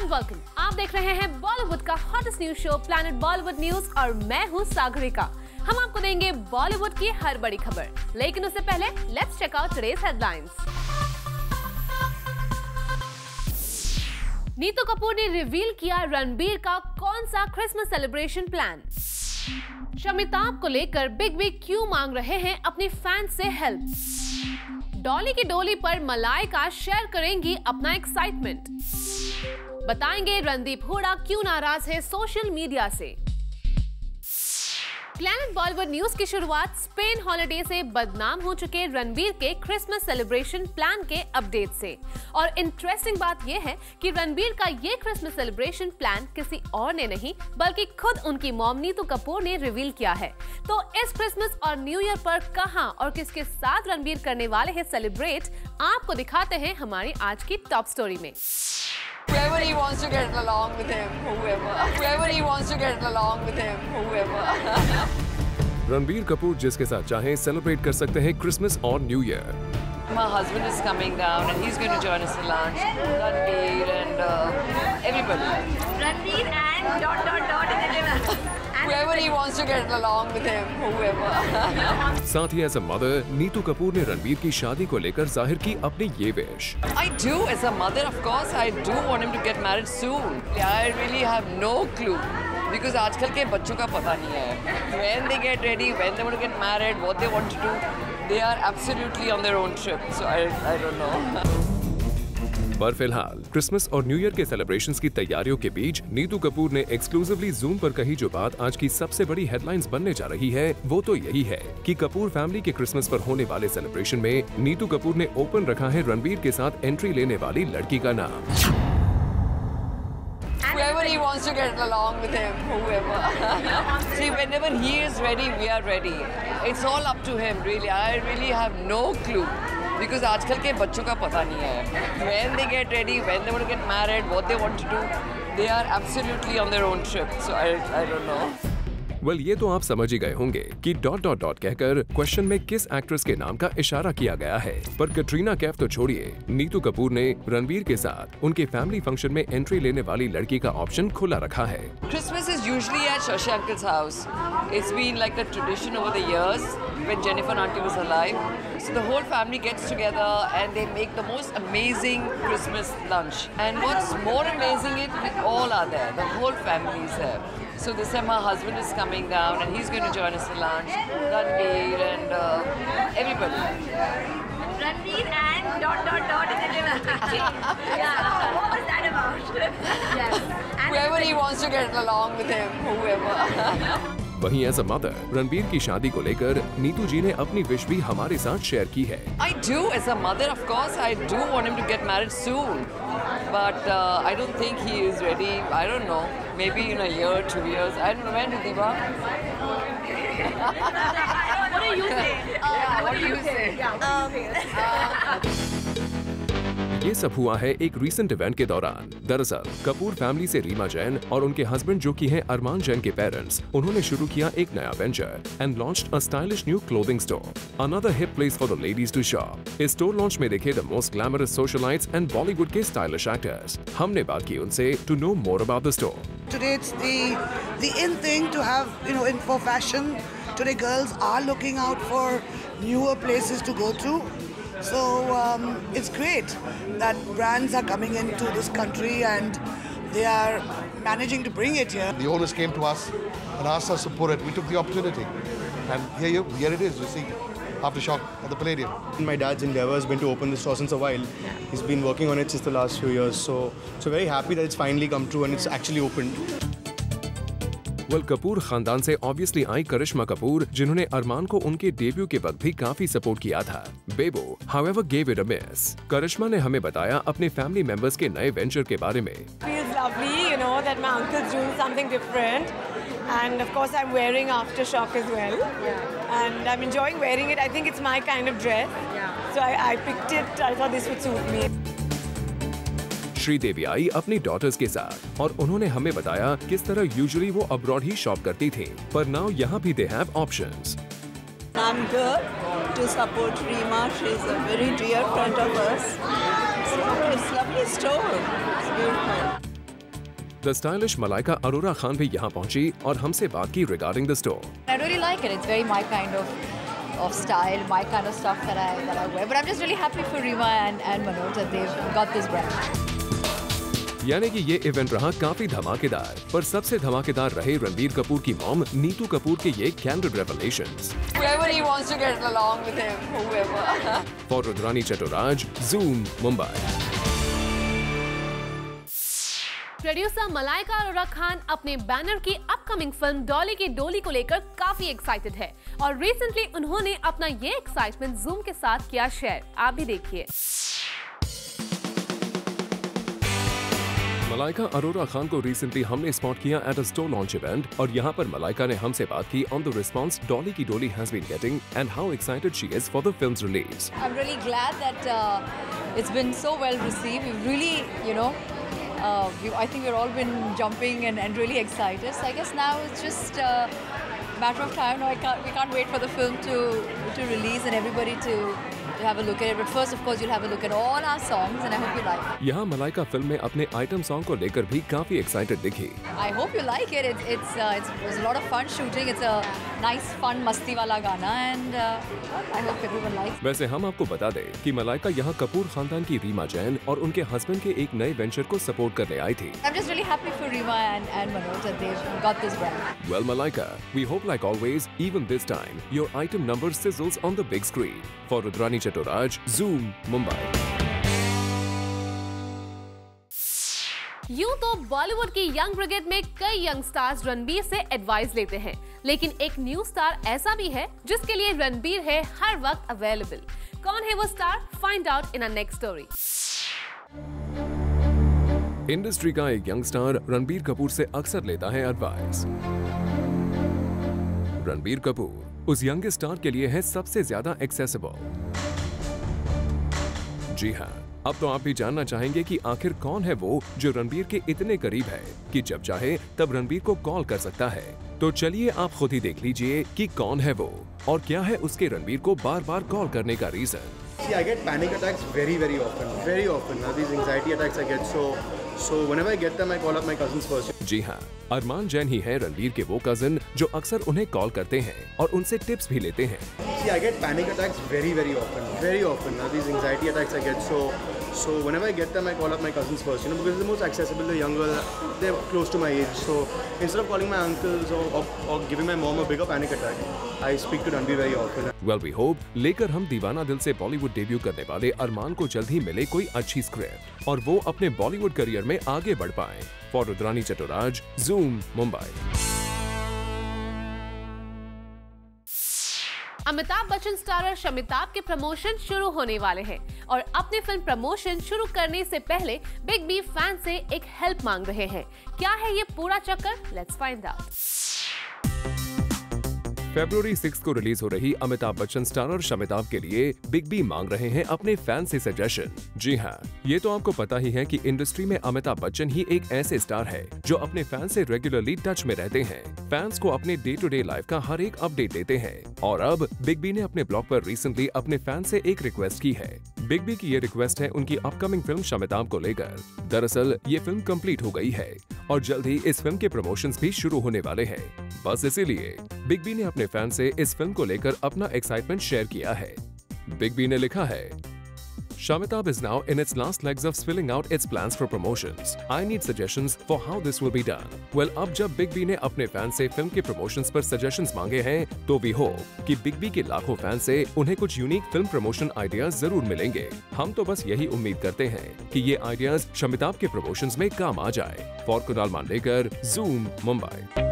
And welcome. आप देख रहे हैं बॉलीवुड का hottest news show planet Bollywood news और मैं हूं सागरिका। हम आपको देंगे बॉलीवुड की हर बड़ी खबर, लेकिन उससे पहले let's check out today's headlines. Neetu Kapoor ने रिवील किया रणबीर का कौन सा क्रिसमस सेलिब्रेशन प्लान। शमिताभ को लेकर बिग बी क्यों मांग रहे हैं अपने फैंस से हेल्प। डॉली की डोली पर मलाइका शेयर करेंगी अपना एक्साइटमेंट। बताएंगे रणदीप हुडा क्यों नाराज है सोशल मीडिया से। प्लैनेट बॉलीवुड न्यूज की शुरुआत स्पेन हॉलिडे से बदनाम हो चुके रणबीर के क्रिसमस सेलिब्रेशन प्लान के अपडेट से। और इंटरेस्टिंग बात यह है कि रणबीर का ये क्रिसमस सेलिब्रेशन प्लान किसी और ने नहीं बल्कि खुद उनकी मॉम नीतू कपूर ने रिवील किया है। तो इस क्रिसमस और न्यू ईयर पर कहां और किसके साथ रणबीर करने वाले हैं सेलिब्रेट, आपको दिखाते हैं हमारी आज की टॉप स्टोरी में। Whoever he wants to get along with him, whoever. Whoever he wants to get along with him, whoever. Ranbir Kapoor जिसके साथ चाहें सेलिब्रेट कर सकते हैं क्रिसमस और new year. My husband is coming down and he's going to join us for lunch. Ranveer and everybody. Ranveer and ... in the dinner. Whoever he wants to get along with him, whoever. साथ ही as a mother Neetu Kapoor ने रणबीर की शादी को लेकर जाहिर की अपनी ये wish. I do, as a mother, of course, I do want him to get married soon. I really have no clue. Because आजकल के बच्चों का पता नहीं है. When they get ready, when they want to get married, what they want to do, they are absolutely on their own trip. So I don't know. पर फिलहाल Christmas और न्यू ईयर के सेलिब्रेशंस की तैयारियों के बीच नीतू कपूर ने एक्सक्लूसिवली जूम पर कही जो बात आज की सबसे बड़ी हेडलाइंस बनने जा रही है, वो तो यही है कि कपूर फैमिली के क्रिसमस पर होने वाले सेलिब्रेशन में नीतू कपूर ने ओपन रखा है रणबीर के साथ एंट्री लेने वाली लड़की का नाम। Whoever he wants to get along with him, whoever. See, whenever he is ready, we are ready. It's all up to him, really. I really have no clue. Because आजकल के बच्चों का पता नहीं है. When they get ready, when they want to get married, what they want to do, they are absolutely on their own trip. So I don't know. Well ये तो आप समझ ही गए होंगे कि ... कहकर क्वेश्चन में किस एक्ट्रेस के नाम का इशारा किया गया है। पर कटरीना कैफ तो छोड़िए, नीतू कपूर ने रणबीर के साथ उनके फैमिली फंक्शन में एंट्री लेने वाली लड़की का ऑप्शन खुला रखा है। Christmas is usually at Shashi Uncle's house. It's been like a tradition over the years when Jennifer Auntie was alive. So the whole family gets together and they make the most amazing Christmas lunch. And what's more amazing is we all are there. The whole family is there. So this time my husband is coming down and he's going to join us for lunch. Ranveer and everybody. Ranveer and ... in the dinner. Yeah. What was that about? Yes. Whoever he wants to get along with him, whoever. वहीं as a mother Ranbir की शादी को लेकर नीतू जी ने अपनी wish भी हमारे साथ शेयर की है। I do, as a mother, of course, I do want him to get married soon. But I don't think he is ready. I don't know. Maybe in a year, 2 years. I don't know. When, Diva? What do you say? What do you say? ये सब हुआ है एक recent event के दौरान। दरअसल Kapoor family से रीमा जैन और उनके हस्बैंड जो कि हैं अरमान जैन के पेरेंट्स, उन्होंने शुरू किया एक नया venture and launched a stylish new clothing store, another hip place for the ladies to shop. इस स्टोर लॉन्च में देखे the most glamorous socialites and Bollywood के स्टाइलिश एक्टर्स। हमने बात की उनसे to know more about the store. Today it's the in thing to have, for fashion. Today girls are looking out for newer places to go to. So it's great that brands are coming into this country and they are managing to bring it here. The owners came to us and asked us to put it. We took the opportunity. And here it is, you see, Aftershock at the Palladium. My dad's endeavor has been to open the store since a while. He's been working on it since the last few years. So very happy that it's finally come true and it's actually opened. Well Kapoor खानदान से obviously I करिश्मा कपूर, जिन्होंने अरमान को उनके debut के वक्त भी काफी support किया था। बेबो however gave it a miss। करिश्मा ने हमें बताया अपने फैमिली मेंबर्स के नए वेंचर के बारे में। Feels lovely, that my uncle's doing something different, and of course I'm wearing Aftershock as well, and I'm enjoying wearing it. I think it's my kind of dress, so I picked it. I thought this would suit me. Sridevi आई अपनी daughters के साथ और उन्होंने हमें बताया किस तरह usually वो अब्रॉड ही शॉप करती थी, पर नाउ यहाँ भी they have options. I'm good to support Reema. She's a very dear friend of us. So it's lovely store. It's beautiful. The stylish Malaika Arora Khan भी यहाँ पहुंची और हमसे बात की regarding the store. I really like it. It's very my kind of style, my kind of stuff that I wear. But I'm just really happy for Rima and Manoj that they've got this brand. यानी कि ये event रहा काफी धमाकेदार, पर सबसे धमाकेदार रहे रणबीर कपूर की मॉम नीतू कपूर के ये candid revelations. Whoever he wants to get along with him, whoever. For Rudrani Chattoraj, Zoom, Mumbai. Producer Malaika Arora Khan अपने बैनर की अपकमिंग फिल्म डॉली की डोली को लेकर काफी एक्साइटेड है और रिसेंटली उन्होंने अपना ये एक्साइटमेंट जूम के साथ किया शेयर। आप भी देखिए। मलाइका अरोरा खान को रिसेंटली हमने स्पॉट किया at a store launch event और यहाँ पर मलाइका ने हमसे बात की on the response Dolly Ki Doli has been getting and how excited she is for the film's release. I'm really glad that it's been so well received. We've really, you know, I think we've all been jumping and really excited. So I guess now it's just a matter of time. No, we can't wait for the film to release and everybody to have a look at it. But first, of course, you'll have a look at all our songs, and I hope you like it. यहाँ Malaika film में अपने item song को लेकर भी काफी excited दिखी। I hope you like it. It was a lot of fun shooting. It's a nice, fun, मस्ती वाला गाना, and I hope everyone likes it. वैसे हम आपको बता दें कि मलाइका यहाँ कपूर खानदान की रीमा जैन और उनके हस्बैंड के एक नए वेंचर को सपोर्ट करने आई थी। I'm just really happy for Rima and Manoj that they've got this brand. Well, Malaika, we hope like always, even this time, your item number sizzles on the big screen. For Rudrani Chattoraj, Zoom, Mumbai. यूं तो बॉलीवुड की young brigade में कई young stars Ranbir से advice लेते हैं, लेकिन एक न्यू स्टार ऐसा भी है जिसके लिए रणबीर है हर वक्त अवेलेबल। कौन है वो star? Find out in a next story. Industry का एक यंग स्टार रणबीर कपूर से अक्सर लेता है एडवाइस। रणबीर कपूर उस यंग स्टार के लिए है सबसे ज्यादा एक्सेसिबल। जी हाँ, अब तो आप भी जानना चाहेंगे कि आखिर कौन है वो जो रणबीर के इतने करीब है कि जब चाहे तब रणबीर को कॉल कर सकता है। तो चलिए आप खुद ही देख लीजिए कि कौन है वो और क्या है उसके रणबीर को बार बार कॉल करने का reason. See, I get panic attacks very often. Now these anxiety attacks I get, so whenever I get them, I call up my cousins first. जी हाँ, अरमान जैन ही है रणबीर के वो कजिन जो अक्सर उन्हें कॉल करते हैं और उनसे टिप्स भी लेते हैं। See, I get panic attacks very often. Now these anxiety attacks I get, so whenever I get them, I call up my cousins first. You know, because they're the most accessible, they're younger, they're close to my age. So instead of calling my uncles or giving my mom a bigger panic attack, I speak to Ranbir very often. Well, we hope लेकर हम दीवाना दिल से Bollywood debut करने वाले अरमान को जल्द ही मिले कोई अच्छी स्क्रिप्ट और वो अपने बॉलीवुड करियर में आगे बढ़ पाएं। For Rudrani Chattoraj, Zoom, Mumbai. Amitabh Bachchan starrer Shamitabh के प्रमोशन शुरू होने वाले हैं और अपनी फिल्म प्रमोशन शुरू करने से पहले बिग बी फैन से एक हेल्प मांग रहे हैं। क्या है ये पूरा चक्कर? Let's find out. फरवरी 6 को रिलीज हो रही अमिताभ बच्चन स्टारर शमिताभ के लिए बिग बी मांग रहे हैं अपने फैन से सजेशन। जी हाँ, ये तो आपको पता ही है कि इंडस्ट्री में अमिताभ बच्चन ही एक ऐसे स्टार है जो अपने फैन से रेगुलरली टच में रहते हैं, फैंस को अपने डे टू डे लाइफ का हर एक अपडेट देते हैं। और अब बिग बी ने अपने ब्लॉग पर रिसेंटली अपने फैन से एक रिक्वेस्ट की है। बिग बी की ये रिक्वेस्ट है उनकी अपकमिंग फिल्म शमिताभ को लेकर। दरअसल ये फिल्म कंप्लीट हो गई है और जल्द ही इस फिल्म के प्रमोशंस भी शुरू होने वाले हैं। बस इसीलिए बिग बी ने अपने फैन से इस फिल्म को लेकर अपना एक्साइटमेंट शेयर किया है। बिग बी ने लिखा है, Shamitabh is now in its last legs of spilling out its plans for promotions. I need suggestions for how this will be done. Well, अब जब बिग बी ने अपने फैन से फिल्म के प्रमोशंस पर सजेशंस मांगे हैं, तो वी होप कि बिग बी के लाखों फैन से उन्हें कुछ यूनिक फिल्म प्रमोशन आइडियाज जरूर मिलेंगे। हम तो बस यही उम्मीद करते हैं कि ये आइडियाज शमिताभ के प्रमोशंस में काम आ जाए। For Kunal Mandlekar, Zoom, Mumbai.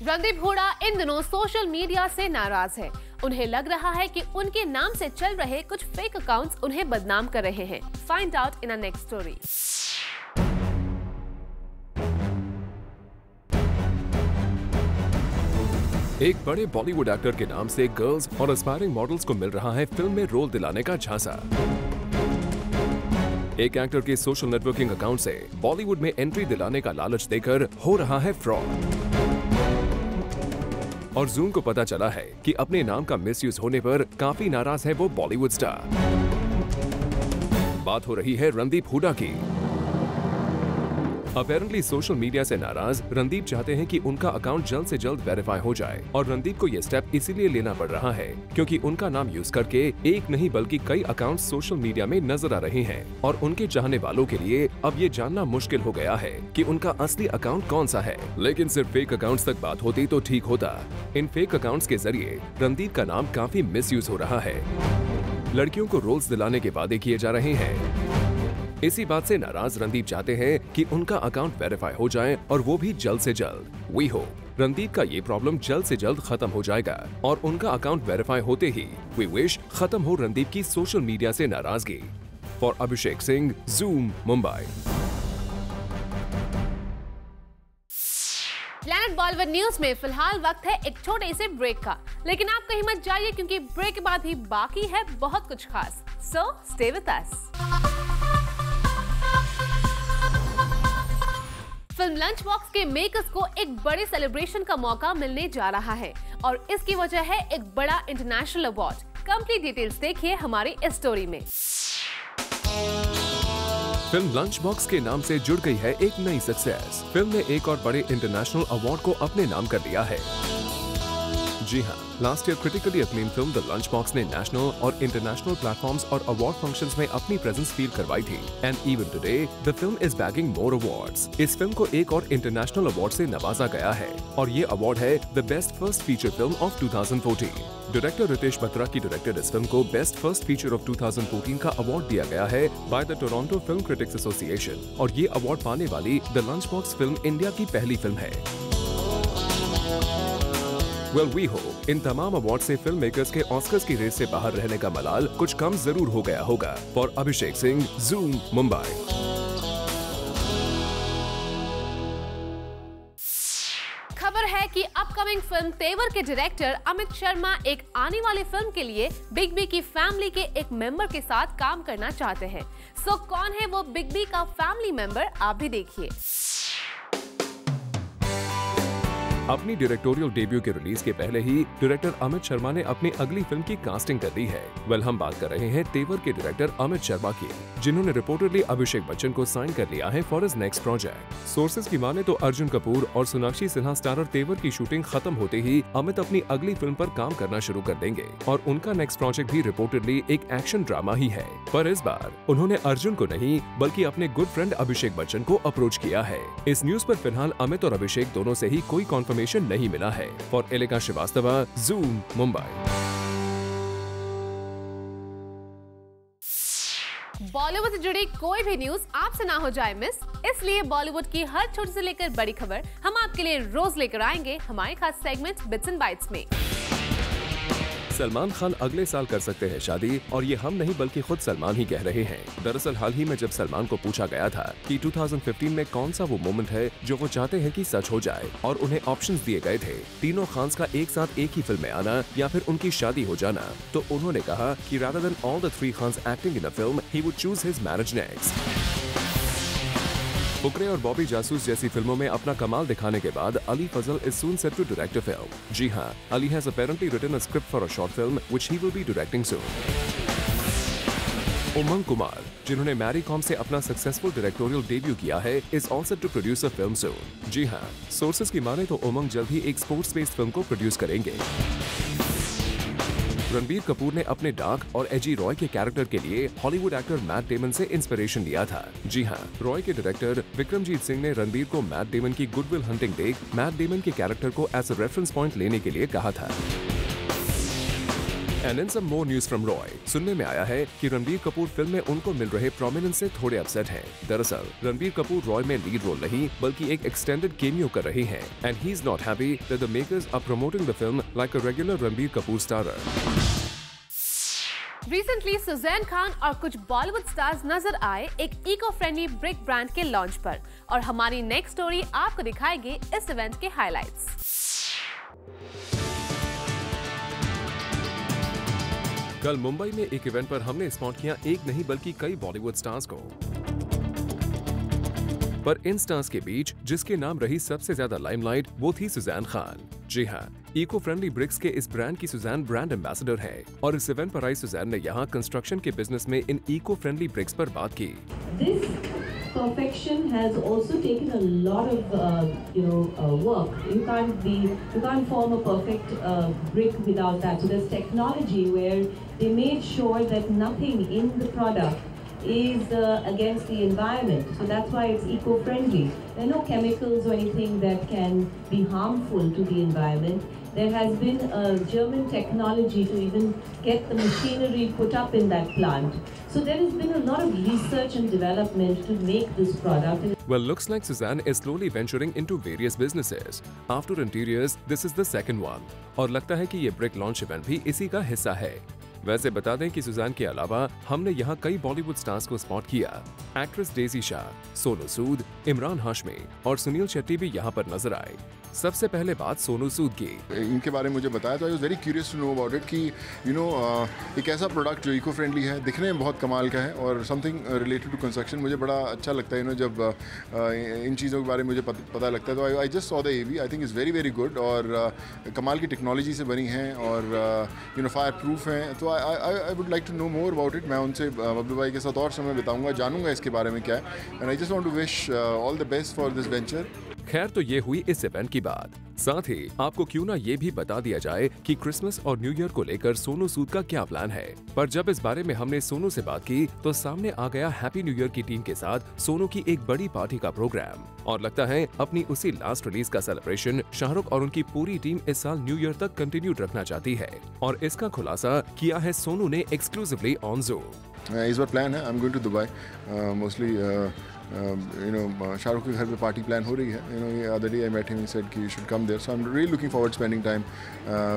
रणदीप हुडा इन दिनों सोशल मीडिया से नाराज है। उन्हें लग रहा है कि उनके नाम से चल रहे कुछ फेक अकाउंट्स उन्हें बदनाम कर रहे हैं। Find out in a next story. एक बड़े बॉलीवुड एक्टर के नाम से गर्ल्स और एस्पायरिंग मॉडल्स को मिल रहा है फिल्म में रोल दिलाने का झांसा। एक एक्टर के सोशल नेटवर्किंग अकाउंट से बॉलीवुड में एंट्री दिलाने का लालच देकर हो रहा है फ्रॉड। और जूम को पता चला है कि अपने नाम का मिसयूज होने पर काफी नाराज है वो बॉलीवुड स्टार। बात हो रही है रणदीप हुडा की। अपेरेंटली सोशल मीडिया से नाराज रणदीप चाहते हैं कि उनका अकाउंट जल्द से जल्द वेरीफाई हो जाए और रणदीप को ये स्टेप इसीलिए लेना पड़ रहा है क्योंकि उनका नाम यूज करके एक नहीं बल्कि कई अकाउंट सोशल मीडिया में नजर आ रहे हैं और उनके चाहने वालों के लिए अब ये जानना मुश्किल हो गया है कि उनका असली अकाउंट कौन सा है। लेकिन सिर्फ फेक अकाउंट्स तक बात होती तो ठीक होता। इन फेक अकाउंट्स के जरिए रणदीप का नाम काफी मिसयूज हो रहा है। लड़कियों को रोल्स दिलाने के वादे किए जा रहे हैं। इसी बात से नाराज रणदीप चाहते हैं कि उनका अकाउंट वेरीफाई हो जाए और वो भी जल्द से जल्द। वी होप रणदीप का ये प्रॉब्लम जल्द से जल्द खत्म हो जाएगा और उनका अकाउंट वेरीफाई होते ही वी विश खत्म हो रणदीप की सोशल मीडिया से नाराजगी। For Abhishek Singh, zoom, Mumbai. Planet Bollywood news में फिलहाल वक्त है एक छोटे से ब्रेक का, लेकिन आप कहीं मत जाइए क्योंकि ब्रेक के बाद भी बाकी है बहुत कुछ खास। So stay with us. Film lunch box के मेकर्स को एक बड़े सेलिब्रेशन का मौका मिलने जा रहा है और इसकी वजह है एक बड़ा इंटरनेशनल अवार्ड। कंप्लीट डिटेल्स देखिए हमारी इस स्टोरी में। फिल्म लंच बॉक्स के नाम से जुड़ गई है एक नई सक्सेस। फिल्म ने एक और बड़े इंटरनेशनल अवार्ड को अपने नाम कर लिया है। जी हाँ, last year critically acclaimed film the lunch box ने नेशनल और इंटरनेशनल प्लेटफॉर्म्स और अवार्ड फंक्शंस में अपनी प्रेजेंस फील करवाई थी and even today the film is bagging more awards. इस फिल्म को एक और इंटरनेशनल अवार्ड से नवाजा गया है और ये अवार्ड है the best first feature film of 2014। Director Ritesh Batra की डायरेक्टेड इस फिल्म को बेस्ट फर्स्ट फीचर ऑफ 2014 का अवार्ड दिया गया है by the Toronto film critics association और ये अवार्ड पाने वाली the lunch box film India की पहली फिल्म है। Well, we hope इन तमाम अवार्ड से फिल्म मेकर्स के ऑस्कर्स की रेस से बाहर रहने का मलाल कुछ कम जरूर हो गया होगा। For Abhishek Singh, zoom, Mumbai. खबर है कि अपकमिंग फिल्म तेवर के डायरेक्टर अमित शर्मा एक आने वाली फिल्म के लिए बिग बी की फैमिली के एक मेंबर के साथ काम करना चाहते हैं। सो कौन है वो बिग बी का फैमिली मेंबर, आप भी देखिए। अपनी डायरेक्टोरियल डेब्यू के रिलीज के पहले ही डायरेक्टर अमित शर्मा ने अपनी अगली फिल्म की कास्टिंग कर दी है। वेल, हम बात कर रहे हैं तेवर के डायरेक्टर अमित शर्मा की, जिन्होंने रिपोर्टेडली अभिषेक बच्चन को साइन कर लिया है for his next project. Sources की माने तो अर्जुन कपूर और सोनाक्षी सिन्हा स्टारर तेवर की शूटिंग खत्म होते ही अमित अपनी अगली फिल्म पर काम करना शुरू कर देंगे और उनका नेक्स्ट प्रोजेक्ट भी रिपोर्टेडली एक एक्शन ड्रामा ही है। पर इस बार उन्होंने अर्जुन को नहीं बल्कि अपने गुड फ्रेंड अभिषेक बच्चन को अप्रोच किया है। इस न्यूज पर फिलहाल अमित और अभिषेक दोनों से ही कोई कॉन्फर्मेशन नहीं मिला है। For Elika Srivastava, Zoom, Mumbai. बॉलीवुड से जुड़ी कोई भी न्यूज आपसे ना हो जाए मिस, इसलिए बॉलीवुड की हर छोटी से लेकर बड़ी खबर हम आपके लिए रोज लेकर आएंगे हमारे खास सेगमेंट बिट्स एंड बाइट्स में। सलमान खान अगले साल कर सकते हैं शादी और ये हम नहीं बल्कि खुद सलमान ही कह रहे हैं। दरअसल हाल ही में जब सलमान को पूछा गया था कि 2015 में कौन सा वो मोमेंट है जो वो चाहते हैं कि सच हो जाए और उन्हें ऑप्शंस दिए गए थे तीनों खान्स का एक साथ एक ही फिल्म में आना या फिर उनकी शादी हो जाना, तो उन्होंने कहा कि rather than all the three Khans acting in a film, he would choose his marriage next। Fukrey और बॉबी जासूस जैसी फिल्मों में अपना कमाल दिखाने के बाद Ali Fazal is soon set to direct a film। जी हाँ, Ali has apparently written a script for a short film which he will be directing soon। उमंग कुमार, जिन्होंने मैरी कॉम से अपना सक्सेसफुल डायरेक्टोरियल डेब्यू किया है, is all set to produce a film soon। जी हाँ, sources की माने तो उमंग जल्द ही एक स्पोर्ट्स बेस्ड फिल्म को प्रोड्यूस करेंगे। रणबीर कपूर ने अपने डार्क और एजी रॉय के कैरेक्टर के लिए हॉलीवुड एक्टर मैट डेमन से इंस्पिरेशन लिया था। जी हाँ, रॉय के डायरेक्टर विक्रमजीत सिंह ने रणबीर को मैट डेमन की गुडविल हंटिंग देख मैट डेमन के कैरेक्टर को एज अ रेफरेंस पॉइंट लेने के लिए कहा था। And in some more news from Roy, सुनने में आया है कि रणबीर कपूर फिल्म में उनको मिल रहे प्रोमिनेंस से थोड़े अपसेट हैं। दरअसल रणबीर कपूर रॉय में लीड रोल नहीं बल्कि एक एक्सटेंडेड केमियो कर रहे हैं and he is not happy that the makers are promoting the film like a regular Ranbir Kapoor starrer। Recently Sussanne Khan और कुछ बॉलीवुड स्टार्स नजर आए एक इको फ्रेंडली ब्रिक ब्रांड के लॉन्च पर और हमारी नेक्स्ट स्टोरी आपको दिखाएगी इस इवेंट के हाइलाइट्स। कल मुंबई में एक इवेंट पर हमने स्पॉट किया एक नहीं बल्कि कई बॉलीवुड स्टार्स को, पर इन स्टार्स के बीच जिसके नाम रही सबसे ज्यादा लाइमलाइट वो थी सुजैन खान। जी हाँ, इको फ्रेंडली ब्रिक्स के इस ब्रांड की सुजैन ब्रांड एम्बेसडर है और इस इवेंट पर आई सुजैन ने यहाँ कंस्ट्रक्शन के बिजनेस में इन इको फ्रेंडली ब्रिक्स पर बात की। perfection has also taken a lot of work. You can't form a perfect brick without that. So there's technology where they made sure that nothing in the product is against the environment. So that's why it's eco-friendly. There are no chemicals or anything that can be harmful to the environment. There has been a German technology to even get the machinery put up in that plant. So there has been a lot of research and development to make this product. Well, looks like Suzanne is slowly venturing into various businesses. After interiors, this is the second one. और लगता है कि ये brick launch event भी इसी का हिस्सा है। वैसे बता दें कि सुजान के अलावा हमने यहाँ कई बॉलीवुड स्टार्स को स्पॉट किया। एक्ट्रेस डेजी शाह, सोनू सूद, इमरान हाशमी और सुनील शेट्टी भी यहाँ पर नजर आए। सबसे पहले बात सोनू सूद की। इनके बारे में मुझे बताया तो I was very curious to know about it कि एक ऐसा प्रोडक्ट जो इको फ्रेंडली है, दिखने में बहुत कमाल का है और समथिंग रिलेटेड टू कंस्ट्रक्शन। मुझे बड़ा अच्छा लगता है जब इन चीज़ों के बारे में मुझे पता लगता है। तो I just saw the AV, I think is very very good और कमाल की टेक्नोलॉजी से बनी हैं और फायर प्रूफ हैं। तो I would like to know more about it. मैं उनसे बबलू भाई के साथ और समय बिताऊंगा, जानूंगा इसके बारे में क्या है। And I just want to wish all the best for this venture. खैर, तो ये हुई इस इवेंट की बात। साथ ही आपको क्यों ना ये भी बता दिया जाए कि क्रिसमस और न्यू ईयर को लेकर सोनू सूद का क्या प्लान है। पर जब इस बारे में हमने सोनू से बात की तो सामने आ गया हैप्पी न्यू ईयर की टीम के साथ सोनू की एक बड़ी पार्टी का प्रोग्राम। और लगता है अपनी उसी लास्ट रिलीज का सेलिब्रेशन शाहरुख और उनकी पूरी टीम इस साल न्यू ईयर तक कंटिन्यूड रखना चाहती है। और इसका खुलासा किया है सोनू ने एक्सक्लूसिवली ऑन ज़ूम। इस बार प्लान है, I am going to Dubai. Mostly Shahrukh के घर पे पार्टी प्लान हो रही है। Other day I met him, he said कि you should come there, so I am really looking forward spending time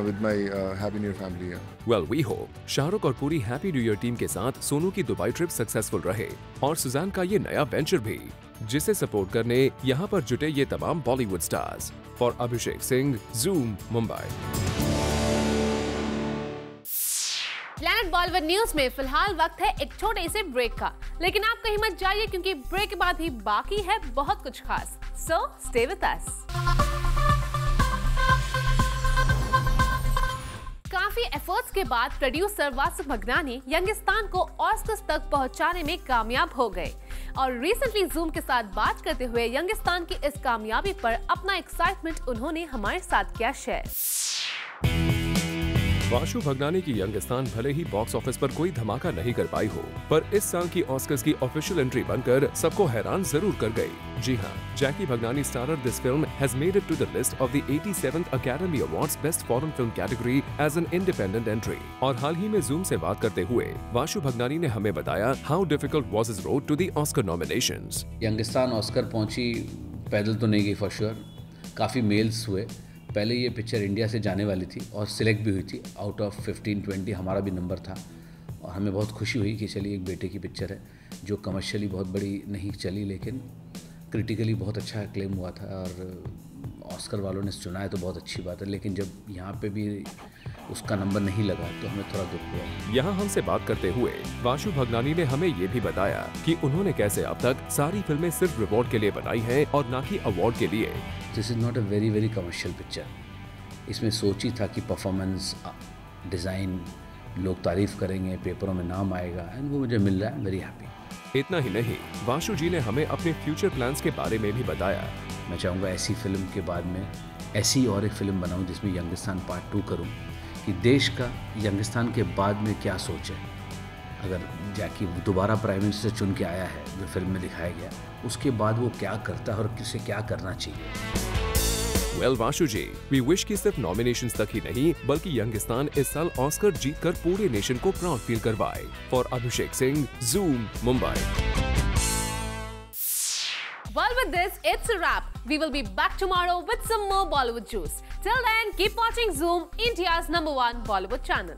with my happy new year family. Well, we hope Shahrukh और पूरी happy new year team के साथ सोनू की Dubai trip successful रहे और सुजान का ये नया वेंचर भी, जिसे सपोर्ट करने यहाँ पर जुटे ये तमाम Bollywood stars. For Abhishek Singh, zoom, Mumbai. Planet Bollywood news में फिलहाल वक्त है एक छोटे से ब्रेक का, लेकिन आप कहीं मत जाइए क्योंकि ब्रेक के बाद भी बाकी है बहुत कुछ खास। So stay with us. काफी एफर्ट्स के बाद प्रोड्यूसर वासु भगनानी यंगिस्तान को ऑस्कर्स तक पहुंचाने में कामयाब हो गए और रिसेंटली ज़ूम के साथ बात करते हुए यंगिस्तान की इस कामयाबी पर अपना एक्साइटमेंट उन्होंने हमारे साथ किया शेयर। वासु भगनानी की यंगिस्तान भले ही बॉक्स ऑफिस पर कोई धमाका नहीं कर पाई हो, पर इस साल की ऑस्कर्स की ऑफिशियल एंट्री बनकर सबको हैरान जरूर कर गई। जी हाँ, Jackky Bhagnani starrer this film has made it to the list of the 87th Academy Awards best foreign film category as an independent entry. और हाल ही में ज़ूम से बात करते हुए वासु भगनानी ने हमें बताया how difficult was his road to the Oscar nominations. Youngistaan Oscar पहुंची पैदल तो नहीं गई फॉर श्योर, काफ़ी मेल्स हुए। पहले ये पिक्चर इंडिया से जाने वाली थी और सिलेक्ट भी हुई थी। आउट ऑफ 15-20 हमारा भी नंबर था और हमें बहुत खुशी हुई कि चलिए एक बेटे की पिक्चर है जो कमर्शियली बहुत बड़ी नहीं चली लेकिन क्रिटिकली बहुत अच्छा क्लेम हुआ था और ऑस्कर वालों ने चुना है तो बहुत अच्छी बात है। लेकिन जब यहाँ पे भी उसका नंबर नहीं लगा तो हमें थोड़ा दुख हुआ। यहाँ हमसे बात करते हुए वासु भगनानी ने हमें ये भी बताया कि उन्होंने कैसे अब तक सारी फिल्में सिर्फ रिवॉर्ड के लिए बनाई हैं और ना कि अवार्ड के लिए। This is not a very very commercial picture. इसमें सोची था कि परफॉर्मेंस, डिज़ाइन लोग तारीफ करेंगे, पेपरों में नाम आएगा एंड वो मुझे मिल रहा है। Very happy. इतना ही नहीं, वासु जी ने हमें अपने फ्यूचर प्लान्स के बारे में भी बताया। मैं चाहूँगा ऐसी फिल्म के बाद में ऐसी और एक फिल्म बनाऊँ जिसमें यंगिस्तान पार्ट 2 करूँ कि देश का यंगिस्तान के बाद में क्या सोच है। अगर जैकी दोबारा प्राइम मिनिस्टर चुन के आया है जो फिल्म में दिखाया गया, उसके बाद वो क्या करता है और किसे क्या करना चाहिए। Well Vasu ji, we wish कि सिर्फ नॉमिनेशंस तक ही नहीं बल्कि यंगिस्तान इस साल ऑस्कर जीतकर पूरे नेशन को प्राउड फील करवाए। For Abhishek Singh, zoom, Mumbai. Well, with this, it's a wrap. We will be back tomorrow with some more Bollywood juice. Till then, keep watching Zoom, India's #1 Bollywood channel.